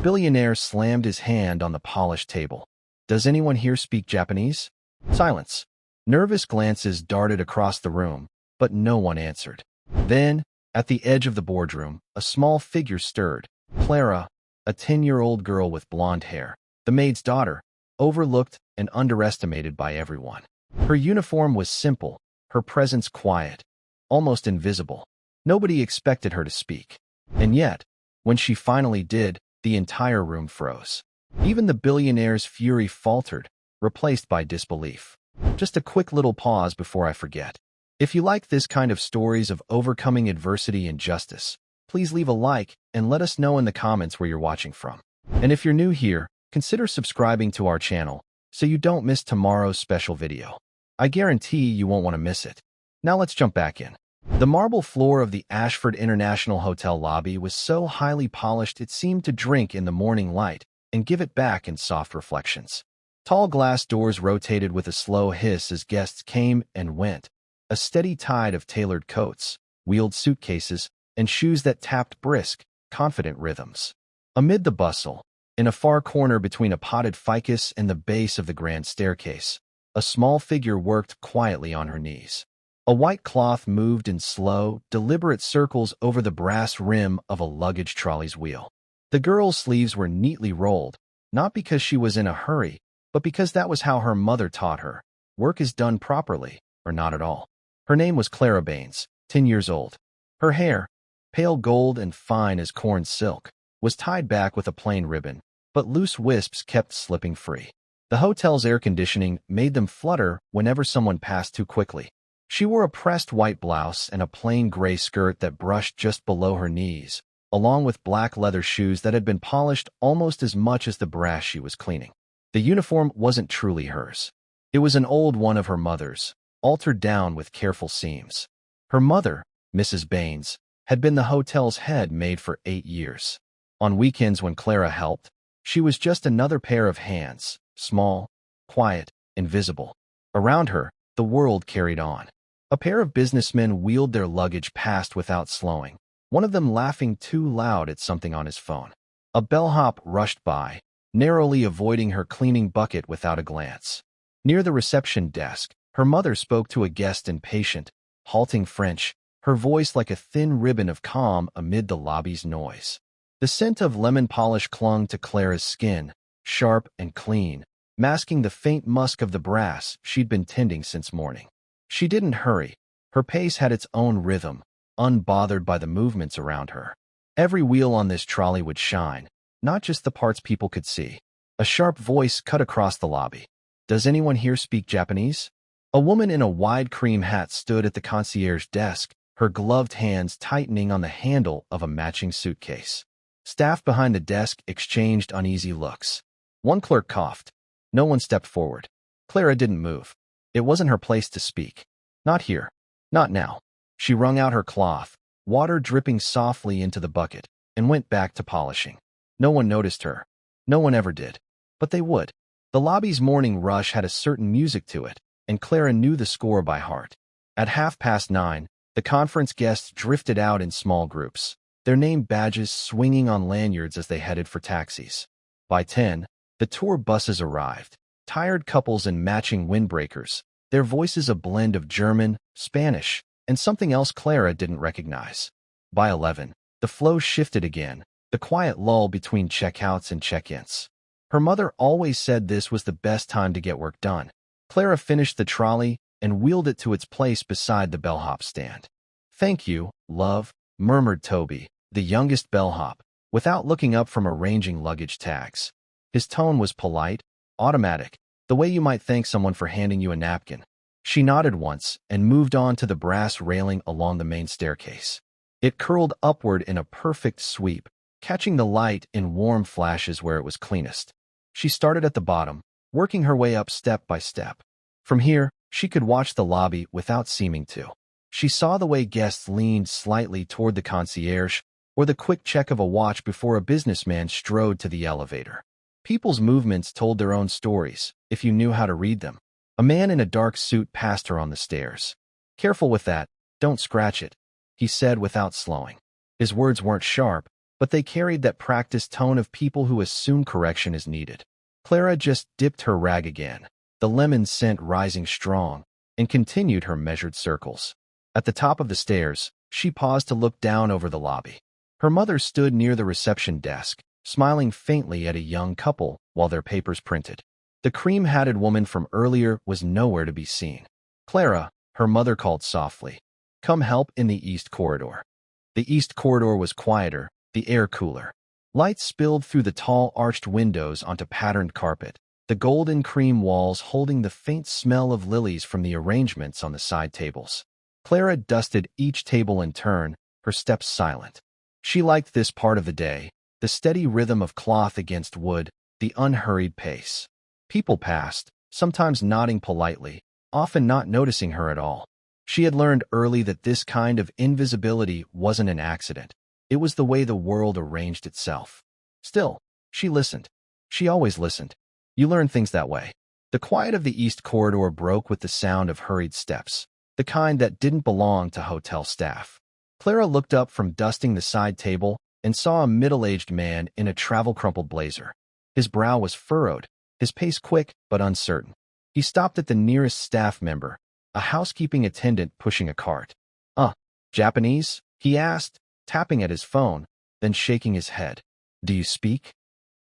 billionaire slammed his hand on the polished table. Does anyone here speak Japanese? Silence. Nervous glances darted across the room, but no one answered. Then, at the edge of the boardroom, a small figure stirred. Clara, a 10-year-old girl with blonde hair, the maid's daughter, overlooked and underestimated by everyone. Her uniform was simple, her presence quiet, almost invisible. Nobody expected her to speak. And yet, when she finally did, the entire room froze. Even the billionaire's fury faltered, replaced by disbelief. Just a quick little pause before I forget. If you like this kind of stories of overcoming adversity and justice, please leave a like and let us know in the comments where you're watching from. And if you're new here, consider subscribing to our channel so you don't miss tomorrow's special video. I guarantee you won't want to miss it. Now let's jump back in. The marble floor of the Ashford International Hotel lobby was so highly polished it seemed to drink in the morning light and give it back in soft reflections. Tall glass doors rotated with a slow hiss as guests came and went. A steady tide of tailored coats, wheeled suitcases, and shoes that tapped brisk, confident rhythms. Amid the bustle, in a far corner between a potted ficus and the base of the grand staircase, a small figure worked quietly on her knees. A white cloth moved in slow, deliberate circles over the brass rim of a luggage trolley's wheel. The girl's sleeves were neatly rolled, not because she was in a hurry, but because that was how her mother taught her. Work is done properly, or not at all. Her name was Clara Baines, 10 years old. Her hair, pale gold and fine as corn silk, was tied back with a plain ribbon, but loose wisps kept slipping free. The hotel's air conditioning made them flutter whenever someone passed too quickly. She wore a pressed white blouse and a plain gray skirt that brushed just below her knees, along with black leather shoes that had been polished almost as much as the brass she was cleaning. The uniform wasn't truly hers. It was an old one of her mother's, altered down with careful seams. Her mother, Mrs. Baines, had been the hotel's head maid for 8 years. On weekends when Clara helped, she was just another pair of hands, small, quiet, invisible. Around her, the world carried on. A pair of businessmen wheeled their luggage past without slowing, one of them laughing too loud at something on his phone. A bellhop rushed by, narrowly avoiding her cleaning bucket without a glance. Near the reception desk, her mother spoke to a guest in patient, halting French, her voice like a thin ribbon of calm amid the lobby's noise. The scent of lemon polish clung to Clara's skin, sharp and clean, masking the faint musk of the brass she'd been tending since morning. She didn't hurry. Her pace had its own rhythm, unbothered by the movements around her. Every wheel on this trolley would shine, not just the parts people could see. A sharp voice cut across the lobby. Does anyone here speak Japanese? A woman in a wide cream hat stood at the concierge desk, her gloved hands tightening on the handle of a matching suitcase. Staff behind the desk exchanged uneasy looks. One clerk coughed. No one stepped forward. Clara didn't move. It wasn't her place to speak. Not here. Not now. She wrung out her cloth, water dripping softly into the bucket, and went back to polishing. No one noticed her. No one ever did. But they would. The lobby's morning rush had a certain music to it, and Clara knew the score by heart. At 9:30, the conference guests drifted out in small groups, their name badges swinging on lanyards as they headed for taxis. By 10, the tour buses arrived, tired couples in matching windbreakers, their voices a blend of German, Spanish, and something else Clara didn't recognize. By 11, the flow shifted again, the quiet lull between checkouts and check-ins. Her mother always said this was the best time to get work done. Clara finished the trolley and wheeled it to its place beside the bellhop stand. "Thank you, love," murmured Toby, the youngest bellhop, without looking up from arranging luggage tags. His tone was polite, automatic, the way you might thank someone for handing you a napkin. She nodded once and moved on to the brass railing along the main staircase. It curled upward in a perfect sweep, catching the light in warm flashes where it was cleanest. She started at the bottom, working her way up step by step. From here, she could watch the lobby without seeming to. She saw the way guests leaned slightly toward the concierge, or the quick check of a watch before a businessman strode to the elevator. People's movements told their own stories, if you knew how to read them. A man in a dark suit passed her on the stairs. "Careful with that, don't scratch it," he said without slowing. His words weren't sharp, but they carried that practiced tone of people who assume correction is needed. Clara just dipped her rag again, the lemon scent rising strong, and continued her measured circles. At the top of the stairs, she paused to look down over the lobby. Her mother stood near the reception desk, smiling faintly at a young couple while their papers printed. The cream-hatted woman from earlier was nowhere to be seen. "Clara," her mother called softly. "Come help in the east corridor." The east corridor was quieter, the air cooler. Light spilled through the tall arched windows onto patterned carpet, the golden cream walls holding the faint smell of lilies from the arrangements on the side tables. Clara dusted each table in turn, her steps silent. She liked this part of the day, the steady rhythm of cloth against wood, the unhurried pace. People passed, sometimes nodding politely, often not noticing her at all. She had learned early that this kind of invisibility wasn't an accident. It was the way the world arranged itself. Still, she listened. She always listened. You learn things that way. The quiet of the east corridor broke with the sound of hurried steps, the kind that didn't belong to hotel staff. Clara looked up from dusting the side table and saw a middle-aged man in a travel-crumpled blazer. His brow was furrowed, his pace quick but uncertain. He stopped at the nearest staff member, a housekeeping attendant pushing a cart. Japanese?" he asked, tapping at his phone, then shaking his head. "Do you speak?"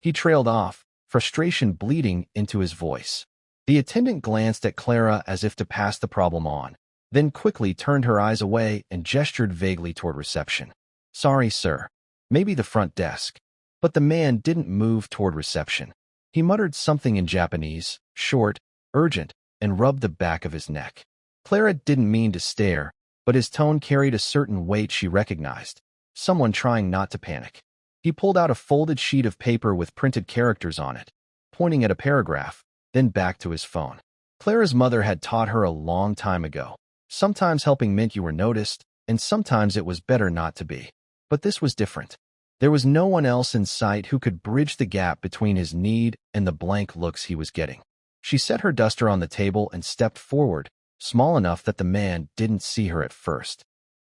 He trailed off, frustration bleeding into his voice. The attendant glanced at Clara as if to pass the problem on, then quickly turned her eyes away and gestured vaguely toward reception. "Sorry, sir. Maybe the front desk." But the man didn't move toward reception. He muttered something in Japanese, short, urgent, and rubbed the back of his neck. Clara didn't mean to stare, but his tone carried a certain weight she recognized, someone trying not to panic. He pulled out a folded sheet of paper with printed characters on it, pointing at a paragraph, then back to his phone. Clara's mother had taught her a long time ago. Sometimes helping meant you were noticed, and sometimes it was better not to be. But this was different. There was no one else in sight who could bridge the gap between his need and the blank looks he was getting. She set her duster on the table and stepped forward, small enough that the man didn't see her at first.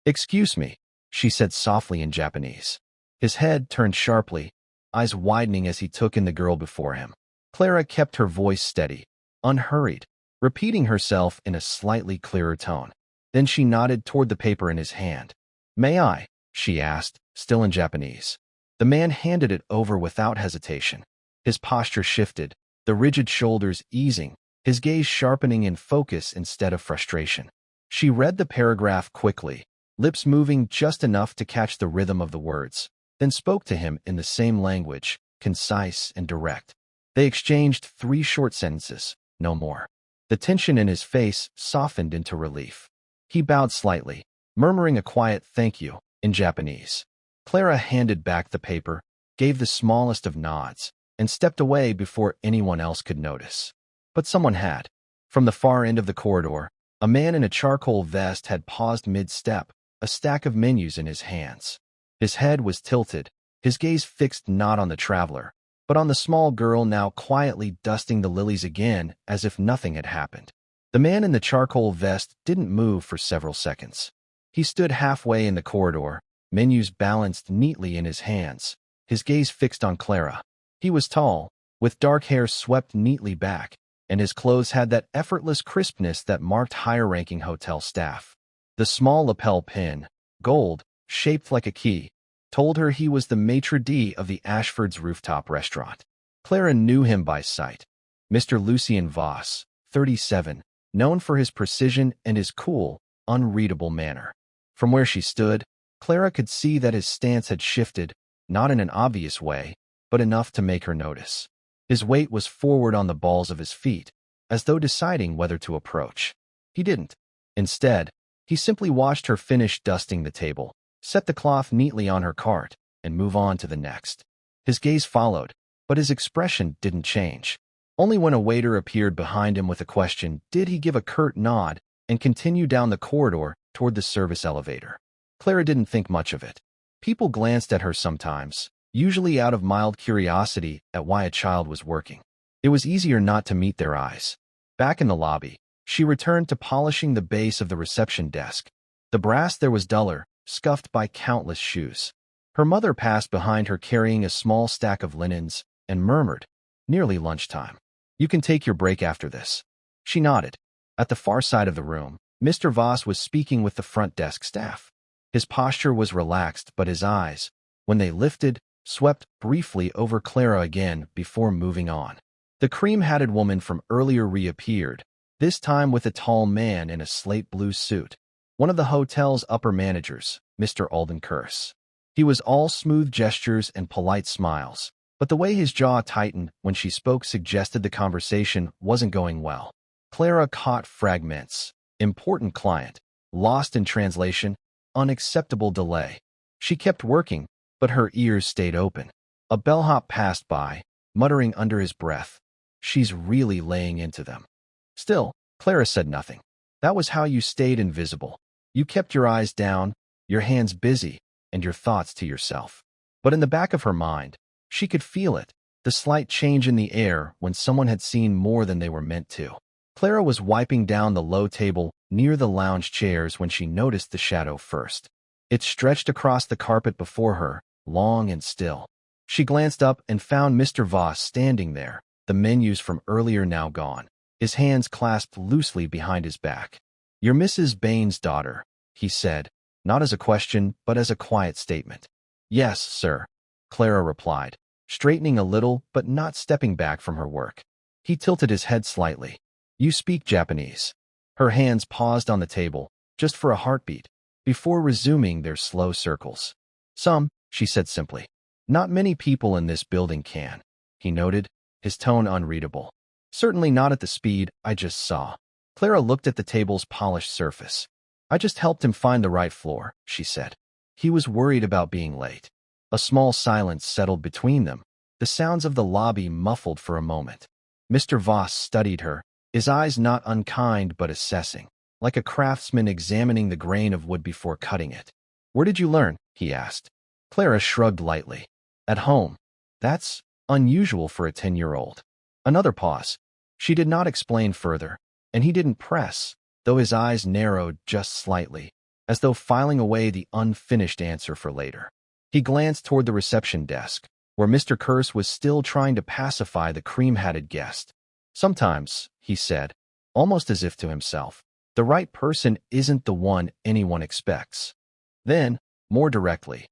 "Excuse me," she said softly in Japanese. His head turned sharply, eyes widening as he took in the girl before him. Clara kept her voice steady, unhurried, repeating herself in a slightly clearer tone. Then she nodded toward the paper in his hand. "May I?" she asked, still in Japanese. The man handed it over without hesitation. His posture shifted, the rigid shoulders easing, his gaze sharpening in focus instead of frustration. She read the paragraph quickly, lips moving just enough to catch the rhythm of the words, then spoke to him in the same language, concise and direct. They exchanged 3 short sentences, no more. The tension in his face softened into relief. He bowed slightly, murmuring a quiet thank you in Japanese. Clara handed back the paper, gave the smallest of nods, and stepped away before anyone else could notice. But someone had. From the far end of the corridor, a man in a charcoal vest had paused mid-step, a stack of menus in his hands. His head was tilted, his gaze fixed not on the traveler, but on the small girl now quietly dusting the lilies again as if nothing had happened. The man in the charcoal vest didn't move for several seconds. He stood halfway in the corridor, menus balanced neatly in his hands, his gaze fixed on Clara. He was tall, with dark hair swept neatly back, and his clothes had that effortless crispness that marked higher-ranking hotel staff. The small lapel pin, gold, shaped like a key, told her he was the maitre d' of the Ashford's rooftop restaurant. Clara knew him by sight. Mr. Lucien Voss, 37, known for his precision and his cool, unreadable manner. From where she stood, Clara could see that his stance had shifted, not in an obvious way, but enough to make her notice. His weight was forward on the balls of his feet, as though deciding whether to approach. He didn't. Instead, he simply watched her finish dusting the table, set the cloth neatly on her cart, and move on to the next. His gaze followed, but his expression didn't change. Only when a waiter appeared behind him with a question did he give a curt nod and continue down the corridor toward the service elevator. Clara didn't think much of it. People glanced at her sometimes, usually out of mild curiosity at why a child was working. It was easier not to meet their eyes. Back in the lobby, she returned to polishing the base of the reception desk. The brass there was duller, scuffed by countless shoes. Her mother passed behind her carrying a small stack of linens and murmured, "Nearly lunchtime. You can take your break after this." She nodded. At the far side of the room, Mr. Voss was speaking with the front desk staff. His posture was relaxed, but his eyes, when they lifted, swept briefly over Clara again before moving on. The cream-hatted woman from earlier reappeared, this time with a tall man in a slate blue suit, one of the hotel's upper managers, Mr. Alden Curse. He was all smooth gestures and polite smiles, but the way his jaw tightened when she spoke suggested the conversation wasn't going well. Clara caught fragments. Important client. Lost in translation. Unacceptable delay. She kept working, but her ears stayed open. A bellhop passed by, muttering under his breath, "She's really laying into them." Still, Clara said nothing. That was how you stayed invisible. You kept your eyes down, your hands busy, and your thoughts to yourself. But in the back of her mind, she could feel it, the slight change in the air when someone had seen more than they were meant to. Clara was wiping down the low table near the lounge chairs when she noticed the shadow first. It stretched across the carpet before her, long and still. She glanced up and found Mr. Voss standing there, the menus from earlier now gone, his hands clasped loosely behind his back. "You're Mrs. Bain's daughter," he said, not as a question, but as a quiet statement. "Yes, sir," Clara replied, straightening a little but not stepping back from her work. He tilted his head slightly. "You speak Japanese." Her hands paused on the table, just for a heartbeat, before resuming their slow circles. "Some," she said simply. "Not many people in this building can," he noted, his tone unreadable. "Certainly not at the speed I just saw." Clara looked at the table's polished surface. "I just helped him find the right floor," she said. "He was worried about being late." A small silence settled between them, the sounds of the lobby muffled for a moment. Mr. Voss studied her, his eyes not unkind but assessing, like a craftsman examining the grain of wood before cutting it. "Where did you learn?" he asked. Clara shrugged lightly. "At home. That's unusual for a 10-year-old. Another pause. She did not explain further, and he didn't press, though his eyes narrowed just slightly, as though filing away the unfinished answer for later. He glanced toward the reception desk, where Mr. Curse was still trying to pacify the cream-hatted guest. "Sometimes," he said, almost as if to himself, "the right person isn't the one anyone expects." Then, more directly,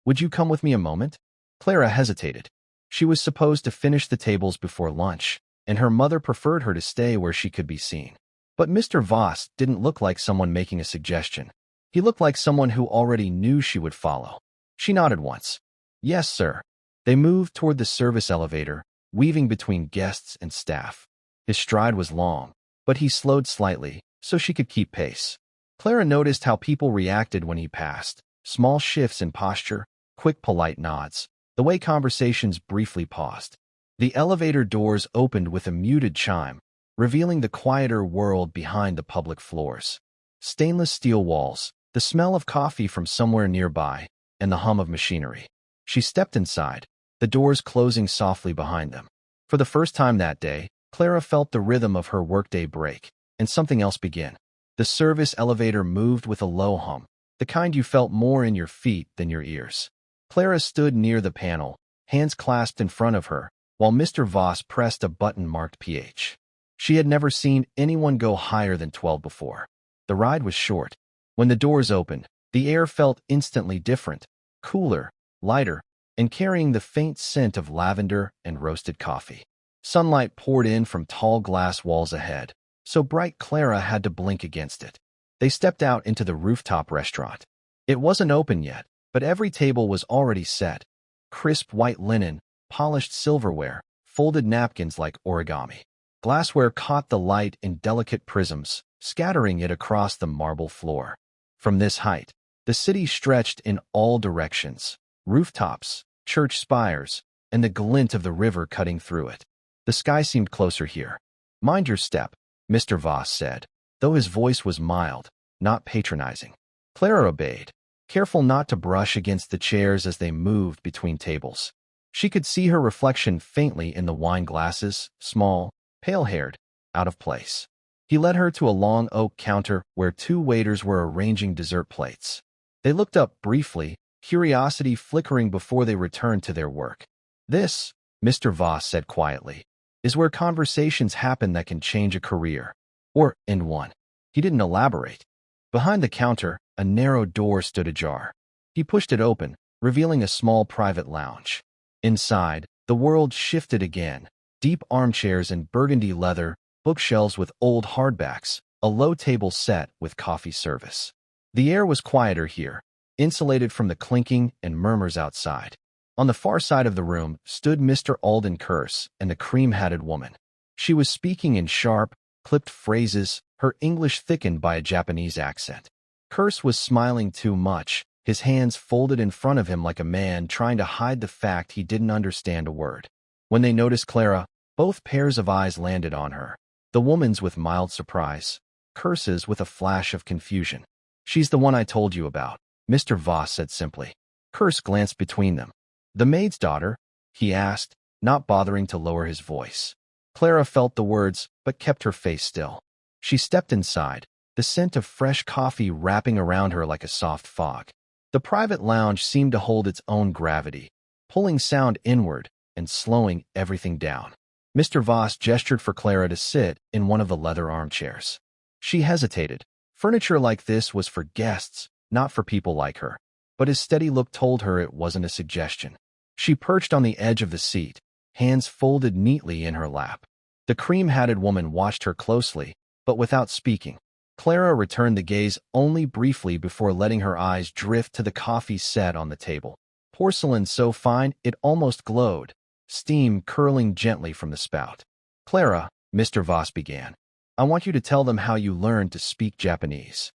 "Would you come with me a moment?" Clara hesitated. She was supposed to finish the tables before lunch, and her mother preferred her to stay where she could be seen. But Mr. Voss didn't look like someone making a suggestion. He looked like someone who already knew she would follow. She nodded once. "Yes, sir." They moved toward the service elevator, weaving between guests and staff. His stride was long, but he slowed slightly, so she could keep pace. Clara noticed how people reacted when he passed. Small shifts in posture, quick polite nods, the way conversations briefly paused. The elevator doors opened with a muted chime, revealing the quieter world behind the public floors. Stainless steel walls, the smell of coffee from somewhere nearby, and the hum of machinery. She stepped inside, the doors closing softly behind them. For the first time that day, Clara felt the rhythm of her workday break, and something else begin. The service elevator moved with a low hum, the kind you felt more in your feet than your ears. Clara stood near the panel, hands clasped in front of her, while Mr. Voss pressed a button marked PH. She had never seen anyone go higher than 12 before. The ride was short. When the doors opened, the air felt instantly different, cooler, lighter, and carrying the faint scent of lavender and roasted coffee. Sunlight poured in from tall glass walls ahead, so bright Clara had to blink against it. They stepped out into the rooftop restaurant. It wasn't open yet, but every table was already set. Crisp white linen, polished silverware, folded napkins like origami. Glassware caught the light in delicate prisms, scattering it across the marble floor. From this height, the city stretched in all directions. Rooftops, church spires, and the glint of the river cutting through it. The sky seemed closer here. "Mind your step," Mr. Voss said, though his voice was mild, not patronizing. Clara obeyed, careful not to brush against the chairs as they moved between tables. She could see her reflection faintly in the wine glasses, small, pale-haired, out of place. He led her to a long oak counter where two waiters were arranging dessert plates. They looked up briefly, curiosity flickering before they returned to their work. "This," Mr. Voss said quietly, "is where conversations happen that can change a career. Or end one." He didn't elaborate. Behind the counter, a narrow door stood ajar. He pushed it open, revealing a small private lounge. Inside, the world shifted again. Deep armchairs and burgundy leather, bookshelves with old hardbacks, a low table set with coffee service. The air was quieter here, insulated from the clinking and murmurs outside. On the far side of the room stood Mr. Alden Curse and the cream-hatted woman. She was speaking in sharp, clipped phrases, her English thickened by a Japanese accent. Curse was smiling too much, his hands folded in front of him like a man trying to hide the fact he didn't understand a word. When they noticed Clara, both pairs of eyes landed on her. The woman's with mild surprise, Curse's with a flash of confusion. "She's the one I told you about," Mr. Voss said simply. Curse glanced between them. "The maid's daughter?" he asked, not bothering to lower his voice. Clara felt the words, but kept her face still. She stepped inside, the scent of fresh coffee wrapping around her like a soft fog. The private lounge seemed to hold its own gravity, pulling sound inward and slowing everything down. Mr. Voss gestured for Clara to sit in one of the leather armchairs. She hesitated. Furniture like this was for guests, not for people like her. But his steady look told her it wasn't a suggestion. She perched on the edge of the seat, hands folded neatly in her lap. The cream-hatted woman watched her closely, but without speaking. Clara returned the gaze only briefly before letting her eyes drift to the coffee set on the table. Porcelain so fine it almost glowed, steam curling gently from the spout. "Clara," Mr. Voss began, "I want you to tell them how you learned to speak Japanese."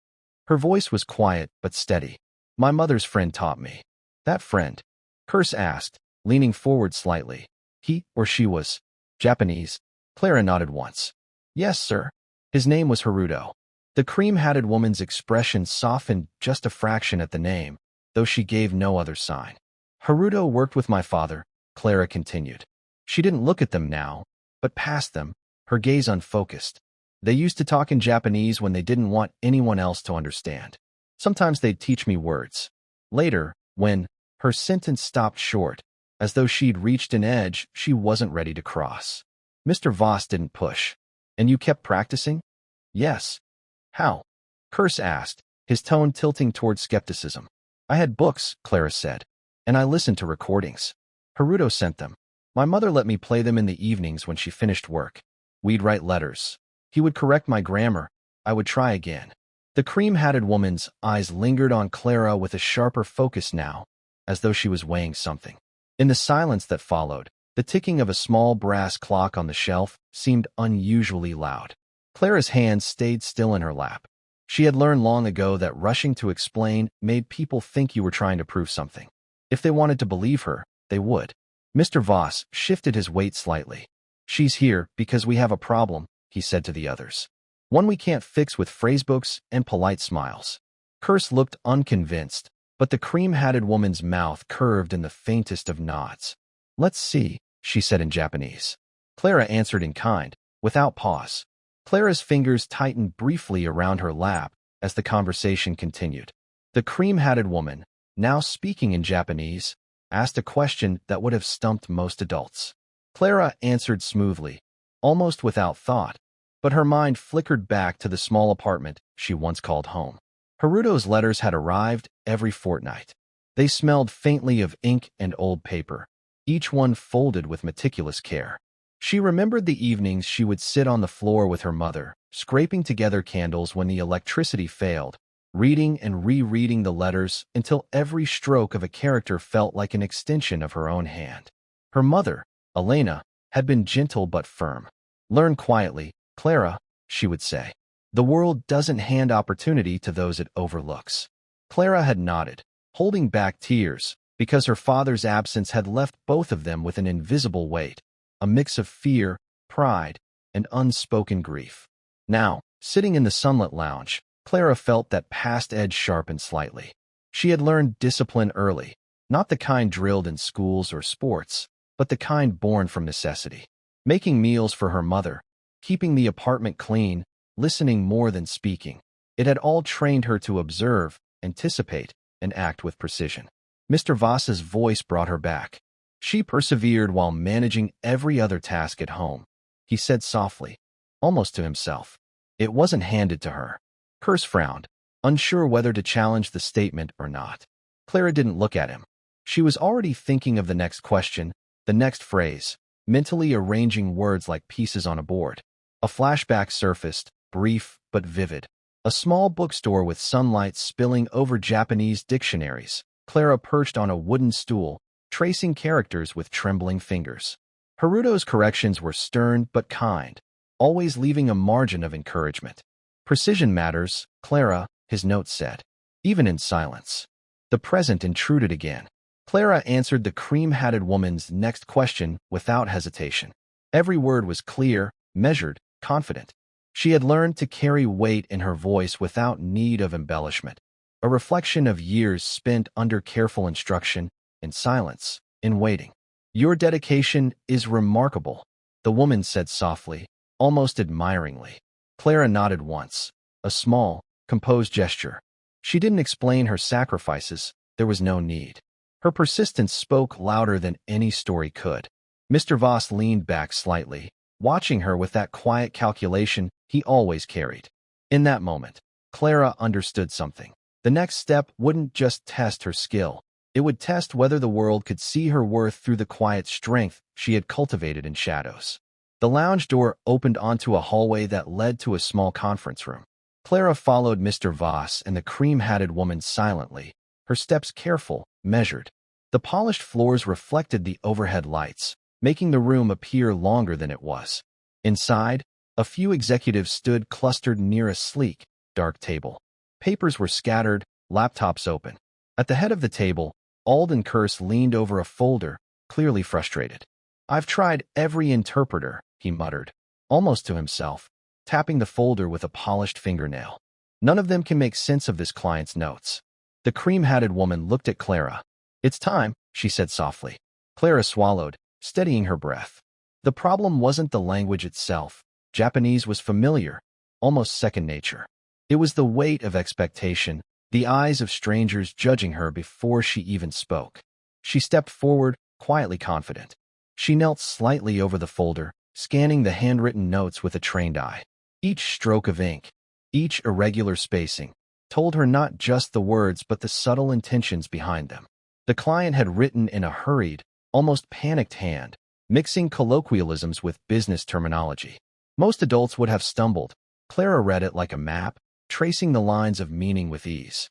Her voice was quiet but steady. "My mother's friend taught me." "That friend?" Curse asked, leaning forward slightly. "He or she was Japanese?" Clara nodded once. "Yes, sir. His name was Haruto." The cream-hatted woman's expression softened just a fraction at the name, though she gave no other sign. "Haruto worked with my father," Clara continued. She didn't look at them now, but past them, her gaze unfocused. "They used to talk in Japanese when they didn't want anyone else to understand. Sometimes they'd teach me words. Later, when—" her sentence stopped short, as though she'd reached an edge she wasn't ready to cross. Mr. Voss didn't push. "And you kept practicing?" "Yes." "How?" Curse asked, his tone tilting toward skepticism. "I had books," Clara said, "and I listened to recordings. Haruto sent them. My mother let me play them in the evenings when she finished work. We'd write letters. He would correct my grammar. I would try again." The cream-hatted woman's eyes lingered on Clara with a sharper focus now, as though she was weighing something. In the silence that followed, the ticking of a small brass clock on the shelf seemed unusually loud. Clara's hands stayed still in her lap. She had learned long ago that rushing to explain made people think you were trying to prove something. If they wanted to believe her, they would. Mr. Voss shifted his weight slightly. "She's here because we have a problem," he said to the others. "One we can't fix with phrasebooks and polite smiles." Curse looked unconvinced, but the cream-hatted woman's mouth curved in the faintest of nods. "Let's see," she said in Japanese. Clara answered in kind, without pause. Clara's fingers tightened briefly around her lap as the conversation continued. The cream-hatted woman, now speaking in Japanese, asked a question that would have stumped most adults. Clara answered smoothly, almost without thought, but her mind flickered back to the small apartment she once called home. Haruto's letters had arrived every fortnight. They smelled faintly of ink and old paper, each one folded with meticulous care. She remembered the evenings she would sit on the floor with her mother, scraping together candles when the electricity failed, reading and rereading the letters until every stroke of a character felt like an extension of her own hand. Her mother, Elena, had been gentle but firm. "Learn quietly, Clara," she would say. "The world doesn't hand opportunity to those it overlooks." Clara had nodded, holding back tears, because her father's absence had left both of them with an invisible weight, a mix of fear, pride, and unspoken grief. Now, sitting in the sunlit lounge, Clara felt that past edge sharpen slightly. She had learned discipline early, not the kind drilled in schools or sports, but the kind born from necessity. Making meals for her mother, keeping the apartment clean, listening more than speaking. It had all trained her to observe, anticipate, and act with precision. Mr. Voss's voice brought her back. She persevered while managing every other task at home. He said softly, almost to himself. It wasn't handed to her. Curse frowned, unsure whether to challenge the statement or not. Clara didn't look at him. She was already thinking of the next question, the next phrase, mentally arranging words like pieces on a board. A flashback surfaced, brief but vivid. A small bookstore with sunlight spilling over Japanese dictionaries. Clara perched on a wooden stool, tracing characters with trembling fingers. Haruto's corrections were stern but kind, always leaving a margin of encouragement. Precision matters, Clara, his note said. Even in silence. The present intruded again. Clara answered the cream-hatted woman's next question without hesitation. Every word was clear, measured, confident. She had learned to carry weight in her voice without need of embellishment, a reflection of years spent under careful instruction, in silence, in waiting. Your dedication is remarkable, the woman said softly, almost admiringly. Clara nodded once, a small, composed gesture. She didn't explain her sacrifices, there was no need. Her persistence spoke louder than any story could. Mr. Voss leaned back slightly, watching her with that quiet calculation he always carried. In that moment, Clara understood something. The next step wouldn't just test her skill. It would test whether the world could see her worth through the quiet strength she had cultivated in shadows. The lounge door opened onto a hallway that led to a small conference room. Clara followed Mr. Voss and the cream-hatted woman silently, her steps careful, measured. The polished floors reflected the overhead lights, making the room appear longer than it was. Inside, a few executives stood clustered near a sleek, dark table. Papers were scattered, laptops open. At the head of the table, Alden Curse leaned over a folder, clearly frustrated. I've tried every interpreter, he muttered, almost to himself, tapping the folder with a polished fingernail. None of them can make sense of this client's notes. The cream-hatted woman looked at Clara. It's time, she said softly. Clara swallowed, steadying her breath. The problem wasn't the language itself. Japanese was familiar, almost second nature. It was the weight of expectation, the eyes of strangers judging her before she even spoke. She stepped forward, quietly confident. She knelt slightly over the folder, scanning the handwritten notes with a trained eye. Each stroke of ink, each irregular spacing, told her not just the words but the subtle intentions behind them. The client had written in a hurried, almost panicked hand, mixing colloquialisms with business terminology. Most adults would have stumbled. Clara read it like a map, tracing the lines of meaning with ease.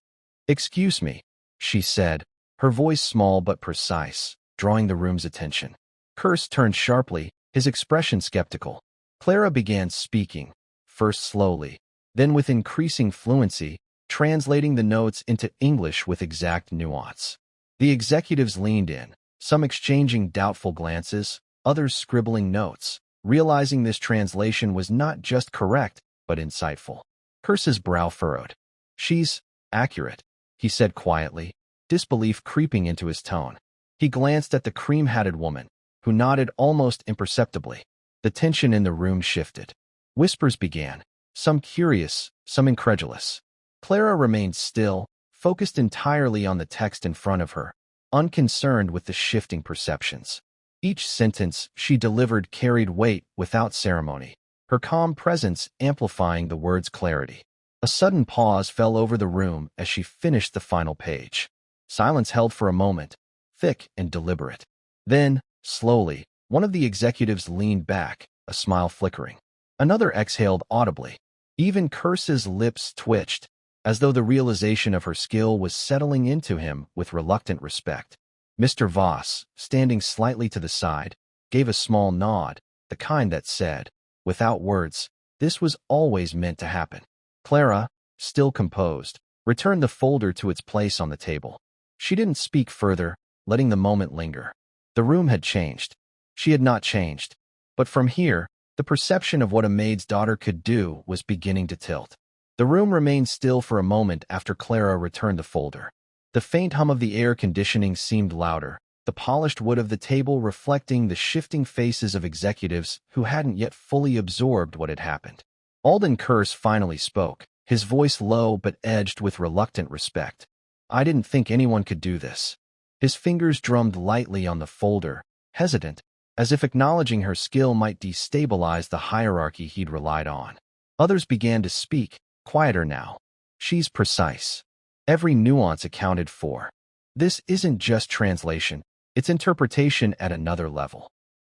Excuse me, she said, her voice small but precise, drawing the room's attention. Curse turned sharply, his expression skeptical. Clara began speaking, first slowly, then with increasing fluency, translating the notes into English with exact nuance. The executives leaned in, some exchanging doubtful glances, others scribbling notes, realizing this translation was not just correct, but insightful. Curse's brow furrowed. She's accurate, he said quietly, disbelief creeping into his tone. He glanced at the cream-hatted woman, who nodded almost imperceptibly. The tension in the room shifted. Whispers began, some curious, some incredulous. Clara remained still, focused entirely on the text in front of her, unconcerned with the shifting perceptions. Each sentence she delivered carried weight without ceremony, her calm presence amplifying the word's clarity. A sudden pause fell over the room as she finished the final page. Silence held for a moment, thick and deliberate. Then, slowly, one of the executives leaned back, a smile flickering. Another exhaled audibly. Even Curse's lips twitched, as though the realization of her skill was settling into him with reluctant respect. Mr. Voss, standing slightly to the side, gave a small nod, the kind that said, without words, this was always meant to happen. Clara, still composed, returned the folder to its place on the table. She didn't speak further, letting the moment linger. The room had changed. She had not changed. But from here, the perception of what a maid's daughter could do was beginning to tilt. The room remained still for a moment after Clara returned the folder. The faint hum of the air conditioning seemed louder, the polished wood of the table reflecting the shifting faces of executives who hadn't yet fully absorbed what had happened. Alden Curse finally spoke, his voice low but edged with reluctant respect. I didn't think anyone could do this. His fingers drummed lightly on the folder, hesitant, as if acknowledging her skill might destabilize the hierarchy he'd relied on. Others began to speak, quieter now. She's precise. Every nuance accounted for. This isn't just translation, it's interpretation at another level.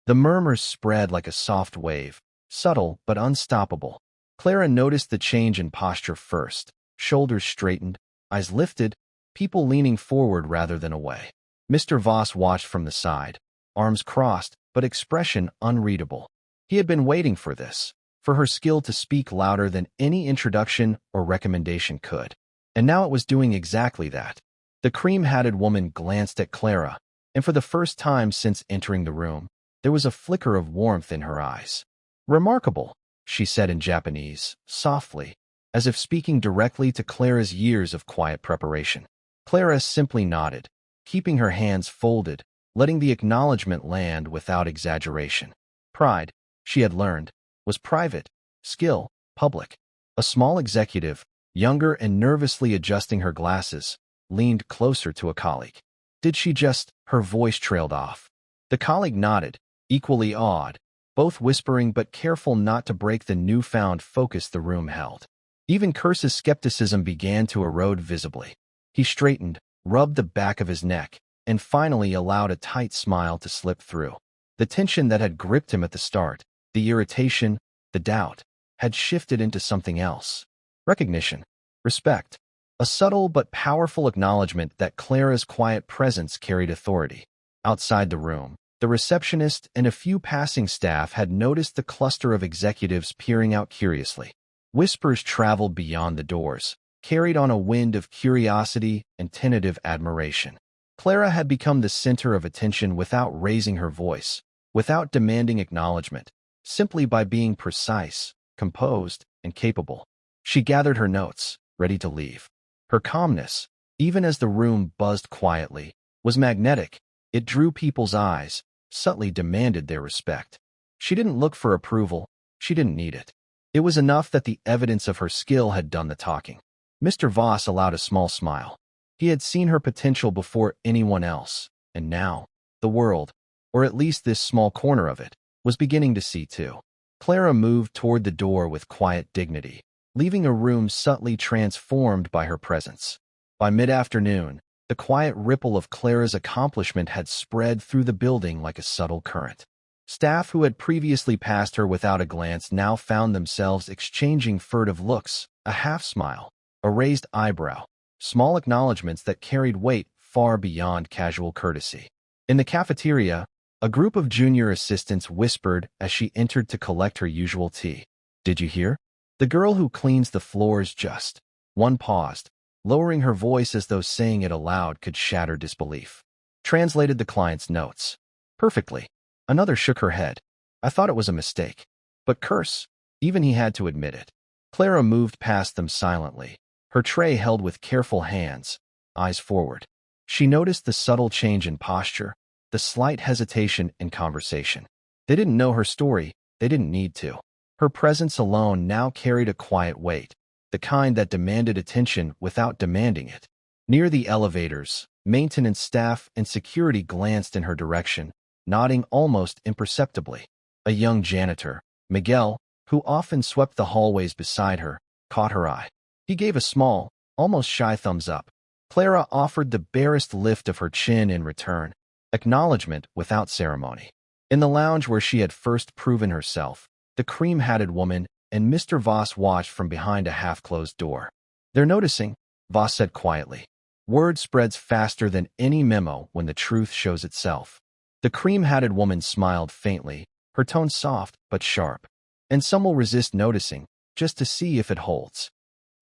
The murmurs spread like a soft wave, subtle but unstoppable. Clara noticed the change in posture first, shoulders straightened, eyes lifted, people leaning forward rather than away. Mr. Voss watched from the side, arms crossed, but expression unreadable. He had been waiting for this, for her skill to speak louder than any introduction or recommendation could. And now it was doing exactly that. The cream-hatted woman glanced at Clara, and for the first time since entering the room, there was a flicker of warmth in her eyes. "Remarkable," she said in Japanese, softly, as if speaking directly to Clara's years of quiet preparation. Clara simply nodded, keeping her hands folded, letting the acknowledgement land without exaggeration. Pride, she had learned, was private, skill, public. A small executive, younger and nervously adjusting her glasses, leaned closer to a colleague. Did she just? Her voice trailed off. The colleague nodded, equally awed, both whispering but careful not to break the newfound focus the room held. Even Curse's skepticism began to erode visibly. He straightened, rubbed the back of his neck, and finally allowed a tight smile to slip through. The tension that had gripped him at the start, the irritation, the doubt, had shifted into something else. Recognition, respect, a subtle but powerful acknowledgement that Clara's quiet presence carried authority. Outside the room, the receptionist and a few passing staff had noticed the cluster of executives peering out curiously. Whispers traveled beyond the doors, carried on a wind of curiosity and tentative admiration. Clara had become the center of attention without raising her voice, without demanding acknowledgement, simply by being precise, composed, and capable. She gathered her notes, ready to leave. Her calmness, even as the room buzzed quietly, was magnetic. It drew people's eyes, subtly demanded their respect. She didn't look for approval, she didn't need it. It was enough that the evidence of her skill had done the talking. Mr. Voss allowed a small smile. He had seen her potential before anyone else, and now, the world, or at least this small corner of it, was beginning to see too. Clara moved toward the door with quiet dignity, leaving a room subtly transformed by her presence. By mid-afternoon, the quiet ripple of Clara's accomplishment had spread through the building like a subtle current. Staff who had previously passed her without a glance now found themselves exchanging furtive looks, a half-smile, a raised eyebrow, small acknowledgments that carried weight far beyond casual courtesy. In the cafeteria, a group of junior assistants whispered as she entered to collect her usual tea. "Did you hear? The girl who cleans the floors just..." One paused, lowering her voice as though saying it aloud could shatter disbelief. Translated the client's notes. "Perfectly." Another shook her head. "I thought it was a mistake." But Curse, even he had to admit it. Clara moved past them silently, her tray held with careful hands, eyes forward. She noticed the subtle change in posture, the slight hesitation in conversation. They didn't know her story, they didn't need to. Her presence alone now carried a quiet weight, the kind that demanded attention without demanding it. Near the elevators, maintenance staff and security glanced in her direction, nodding almost imperceptibly. A young janitor, Miguel, who often swept the hallways beside her, caught her eye. He gave a small, almost shy thumbs up. Clara offered the barest lift of her chin in return, acknowledgement without ceremony. In the lounge where she had first proven herself, the cream-hatted woman and Mr. Voss watched from behind a half-closed door. "They're noticing," Voss said quietly. "Word spreads faster than any memo when the truth shows itself." The cream-hatted woman smiled faintly, her tone soft but sharp. "And some will resist noticing, just to see if it holds."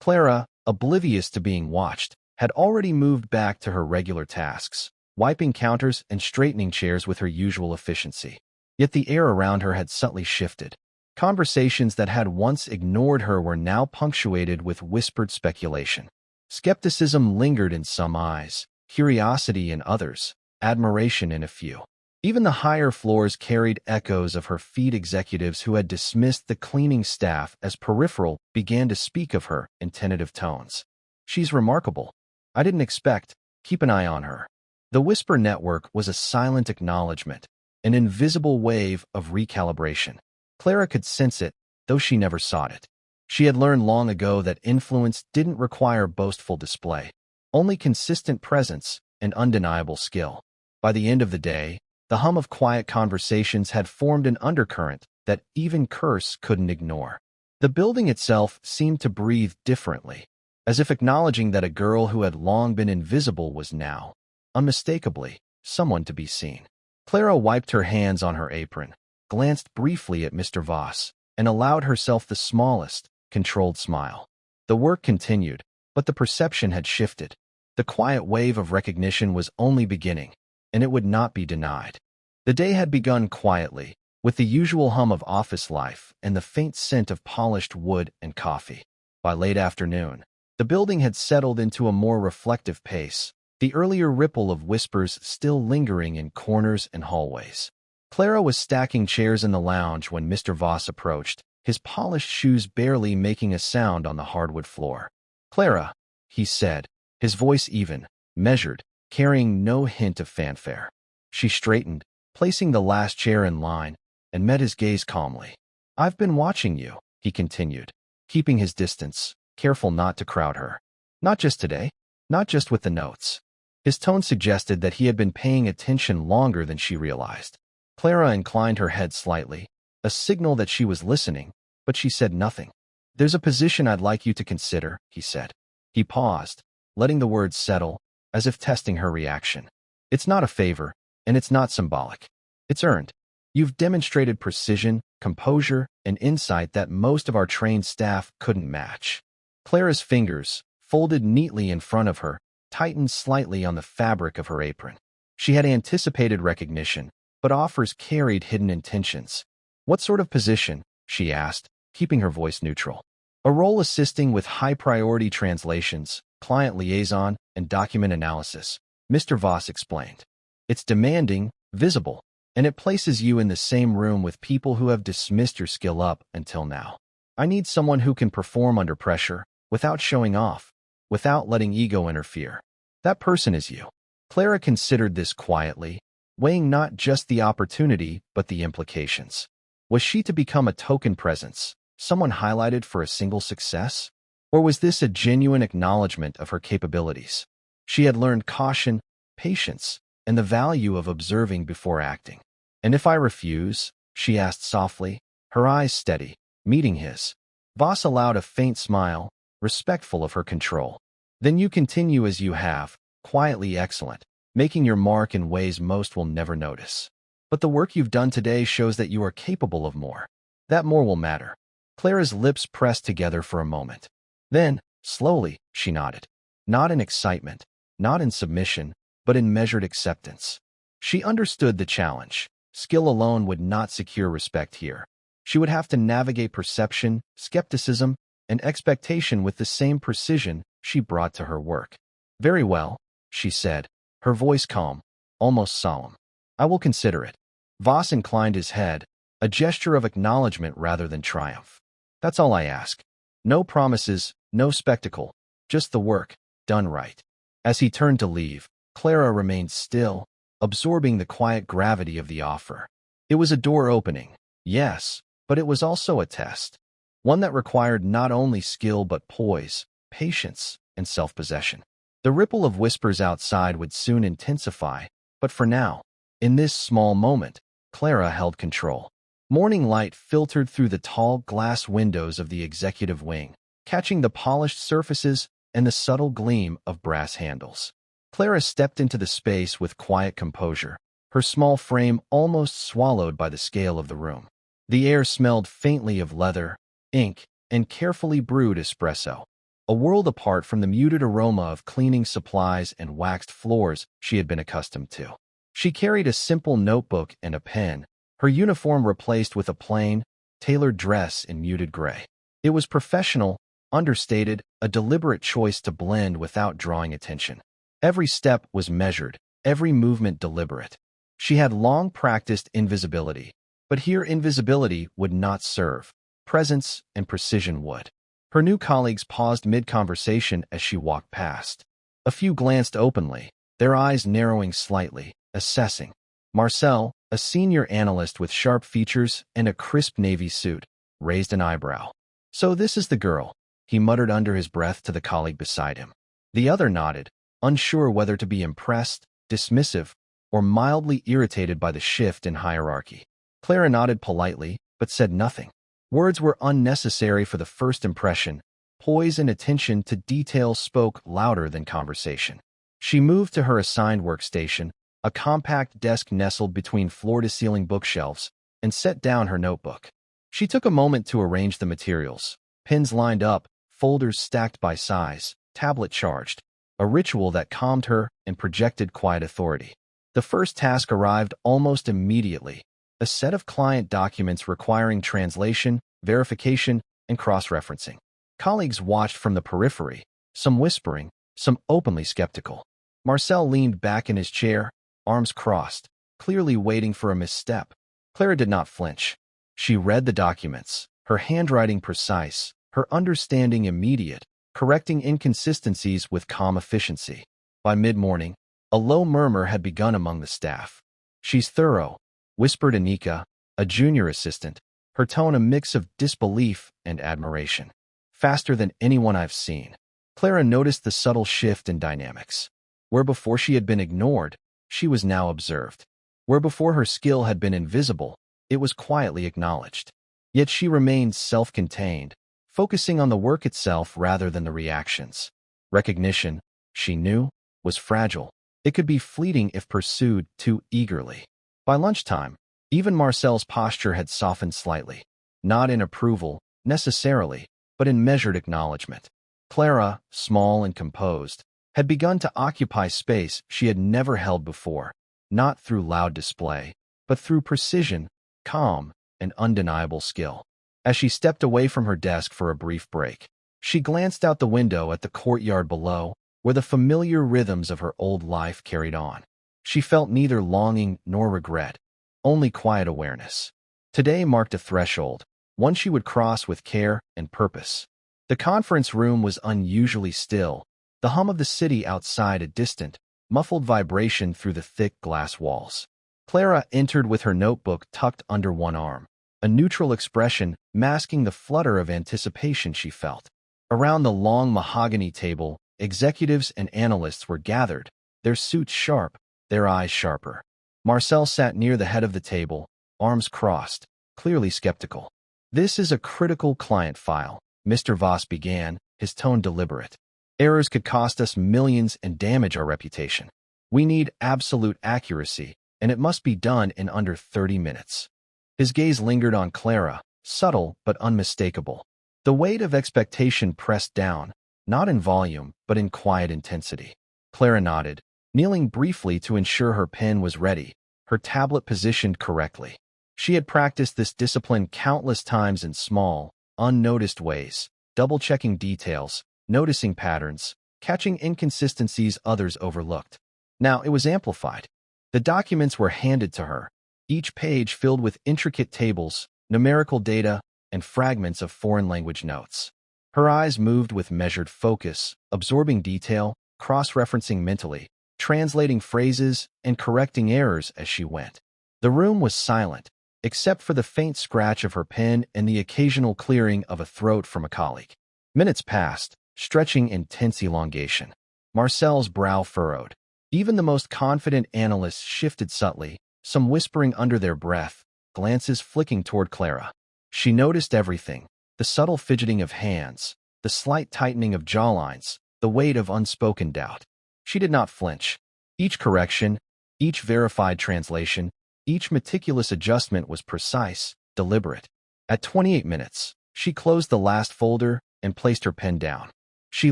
Clara, oblivious to being watched, had already moved back to her regular tasks, wiping counters and straightening chairs with her usual efficiency. Yet the air around her had subtly shifted. Conversations that had once ignored her were now punctuated with whispered speculation. Skepticism lingered in some eyes, curiosity in others, admiration in a few. Even the higher floors carried echoes of her feed. Executives who had dismissed the cleaning staff as peripheral began to speak of her in tentative tones. "She's remarkable. I didn't expect. Keep an eye on her." The whisper network was a silent acknowledgement, an invisible wave of recalibration. Clara could sense it, though she never sought it. She had learned long ago that influence didn't require boastful display, only consistent presence and undeniable skill. By the end of the day, the hum of quiet conversations had formed an undercurrent that even Curse couldn't ignore. The building itself seemed to breathe differently, as if acknowledging that a girl who had long been invisible was now, unmistakably, someone to be seen. Clara wiped her hands on her apron, glanced briefly at Mr. Voss, and allowed herself the smallest, controlled smile. The work continued, but the perception had shifted. The quiet wave of recognition was only beginning, and it would not be denied. The day had begun quietly, with the usual hum of office life and the faint scent of polished wood and coffee. By late afternoon, the building had settled into a more reflective pace, the earlier ripple of whispers still lingering in corners and hallways. Clara was stacking chairs in the lounge when Mr. Voss approached, his polished shoes barely making a sound on the hardwood floor. "Clara," he said, his voice even, measured, carrying no hint of fanfare. She straightened, placing the last chair in line, and met his gaze calmly. "I've been watching you," he continued, keeping his distance, careful not to crowd her. "Not just today, not just with the notes." His tone suggested that he had been paying attention longer than she realized. Clara inclined her head slightly, a signal that she was listening, but she said nothing. "There's a position I'd like you to consider," he said. He paused, letting the words settle, as if testing her reaction. "It's not a favor, and it's not symbolic. It's earned. You've demonstrated precision, composure, and insight that most of our trained staff couldn't match." Clara's fingers, folded neatly in front of her, tightened slightly on the fabric of her apron. She had anticipated recognition, but offers carried hidden intentions. "What sort of position?" she asked, keeping her voice neutral. "A role assisting with high-priority translations, client liaison, and document analysis," Mr. Voss explained. "It's demanding, visible, and it places you in the same room with people who have dismissed your skill up until now. I need someone who can perform under pressure, without showing off, without letting ego interfere. That person is you." Clara considered this quietly, weighing not just the opportunity but the implications. Was she to become a token presence, someone highlighted for a single success? Or was this a genuine acknowledgement of her capabilities? She had learned caution, patience, and the value of observing before acting. "And if I refuse?" she asked softly, her eyes steady, meeting his. Voss allowed a faint smile, respectful of her control. "Then you continue as you have, quietly excellent, making your mark in ways most will never notice. But the work you've done today shows that you are capable of more. That more will matter." Clara's lips pressed together for a moment. Then, slowly, she nodded. Not in excitement, not in submission, but in measured acceptance. She understood the challenge. Skill alone would not secure respect here. She would have to navigate perception, skepticism, and expectation with the same precision she brought to her work. "Very well," she said, her voice calm, almost solemn. "I will consider it." Voss inclined his head, a gesture of acknowledgement rather than triumph. "That's all I ask. No promises, no spectacle, just the work, done right." As he turned to leave, Clara remained still, absorbing the quiet gravity of the offer. It was a door opening, yes, but it was also a test. One that required not only skill but poise, patience, and self-possession. The ripple of whispers outside would soon intensify, but for now, in this small moment, Clara held control. Morning light filtered through the tall glass windows of the executive wing, catching the polished surfaces and the subtle gleam of brass handles. Clara stepped into the space with quiet composure, her small frame almost swallowed by the scale of the room. The air smelled faintly of leather, ink, and carefully brewed espresso, a world apart from the muted aroma of cleaning supplies and waxed floors she had been accustomed to. She carried a simple notebook and a pen, her uniform replaced with a plain, tailored dress in muted gray. It was professional, understated, a deliberate choice to blend without drawing attention. Every step was measured, every movement deliberate. She had long practiced invisibility, but here invisibility would not serve. Presence and precision would. Her new colleagues paused mid-conversation as she walked past. A few glanced openly, their eyes narrowing slightly, assessing. Marcel, a senior analyst with sharp features and a crisp navy suit, raised an eyebrow. "So this is the girl," he muttered under his breath to the colleague beside him. The other nodded, unsure whether to be impressed, dismissive, or mildly irritated by the shift in hierarchy. Clara nodded politely, but said nothing. Words were unnecessary for the first impression. Poise and attention to detail spoke louder than conversation. She moved to her assigned workstation, a compact desk nestled between floor-to-ceiling bookshelves, and set down her notebook. She took a moment to arrange the materials, pins lined up, folders stacked by size, tablet charged, a ritual that calmed her and projected quiet authority. The first task arrived almost immediately, a set of client documents requiring translation, verification, and cross-referencing. Colleagues watched from the periphery, some whispering, some openly skeptical. Marcel leaned back in his chair, arms crossed, clearly waiting for a misstep. Clara did not flinch. She read the documents, her handwriting precise, her understanding immediate, correcting inconsistencies with calm efficiency. By mid-morning, a low murmur had begun among the staff. "She's thorough," whispered Anika, a junior assistant, her tone a mix of disbelief and admiration. "Faster than anyone I've seen." Clara noticed the subtle shift in dynamics. Where before she had been ignored, she was now observed. Where before her skill had been invisible, it was quietly acknowledged. Yet she remained self-contained, focusing on the work itself rather than the reactions. Recognition, she knew, was fragile. It could be fleeting if pursued too eagerly. By lunchtime, even Marcel's posture had softened slightly, not in approval, necessarily, but in measured acknowledgement. Clara, small and composed, had begun to occupy space she had never held before, not through loud display, but through precision, calm, and undeniable skill. As she stepped away from her desk for a brief break, she glanced out the window at the courtyard below, where the familiar rhythms of her old life carried on. She felt neither longing nor regret, only quiet awareness. Today marked a threshold, one she would cross with care and purpose. The conference room was unusually still, the hum of the city outside a distant, muffled vibration through the thick glass walls. Clara entered with her notebook tucked under one arm, a neutral expression masking the flutter of anticipation she felt. Around the long mahogany table, executives and analysts were gathered, their suits sharp, their eyes sharper. Marcel sat near the head of the table, arms crossed, clearly skeptical. "This is a critical client file," Mr. Voss began, his tone deliberate. "Errors could cost us millions and damage our reputation. We need absolute accuracy, and it must be done in under 30 minutes. His gaze lingered on Clara, subtle but unmistakable. The weight of expectation pressed down, not in volume, but in quiet intensity. Clara nodded, kneeling briefly to ensure her pen was ready, her tablet positioned correctly. She had practiced this discipline countless times in small, unnoticed ways, double-checking details, noticing patterns, catching inconsistencies others overlooked. Now it was amplified. The documents were handed to her, each page filled with intricate tables, numerical data, and fragments of foreign language notes. Her eyes moved with measured focus, absorbing detail, cross-referencing mentally, translating phrases, and correcting errors as she went. The room was silent, except for the faint scratch of her pen and the occasional clearing of a throat from a colleague. Minutes passed, stretching in tense elongation. Marcel's brow furrowed. Even the most confident analysts shifted subtly, some whispering under their breath, glances flicking toward Clara. She noticed everything, the subtle fidgeting of hands, the slight tightening of jawlines, the weight of unspoken doubt. She did not flinch. Each correction, each verified translation, each meticulous adjustment was precise, deliberate. At 28 minutes, she closed the last folder and placed her pen down. She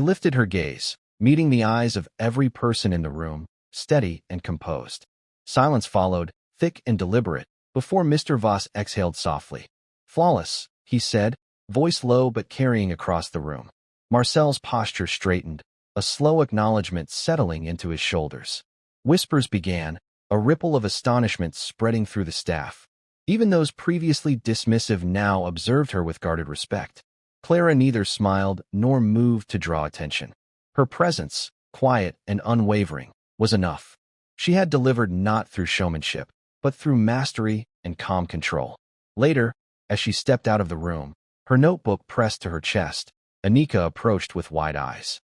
lifted her gaze, meeting the eyes of every person in the room, steady and composed. Silence followed, thick and deliberate, before Mr. Voss exhaled softly. "Flawless," he said, voice low but carrying across the room. Marcel's posture straightened, a slow acknowledgement settling into his shoulders. Whispers began, a ripple of astonishment spreading through the staff. Even those previously dismissive now observed her with guarded respect. Clara neither smiled nor moved to draw attention. Her presence, quiet and unwavering, was enough. She had delivered not through showmanship, but through mastery and calm control. Later, as she stepped out of the room, her notebook pressed to her chest, Anika approached with wide eyes.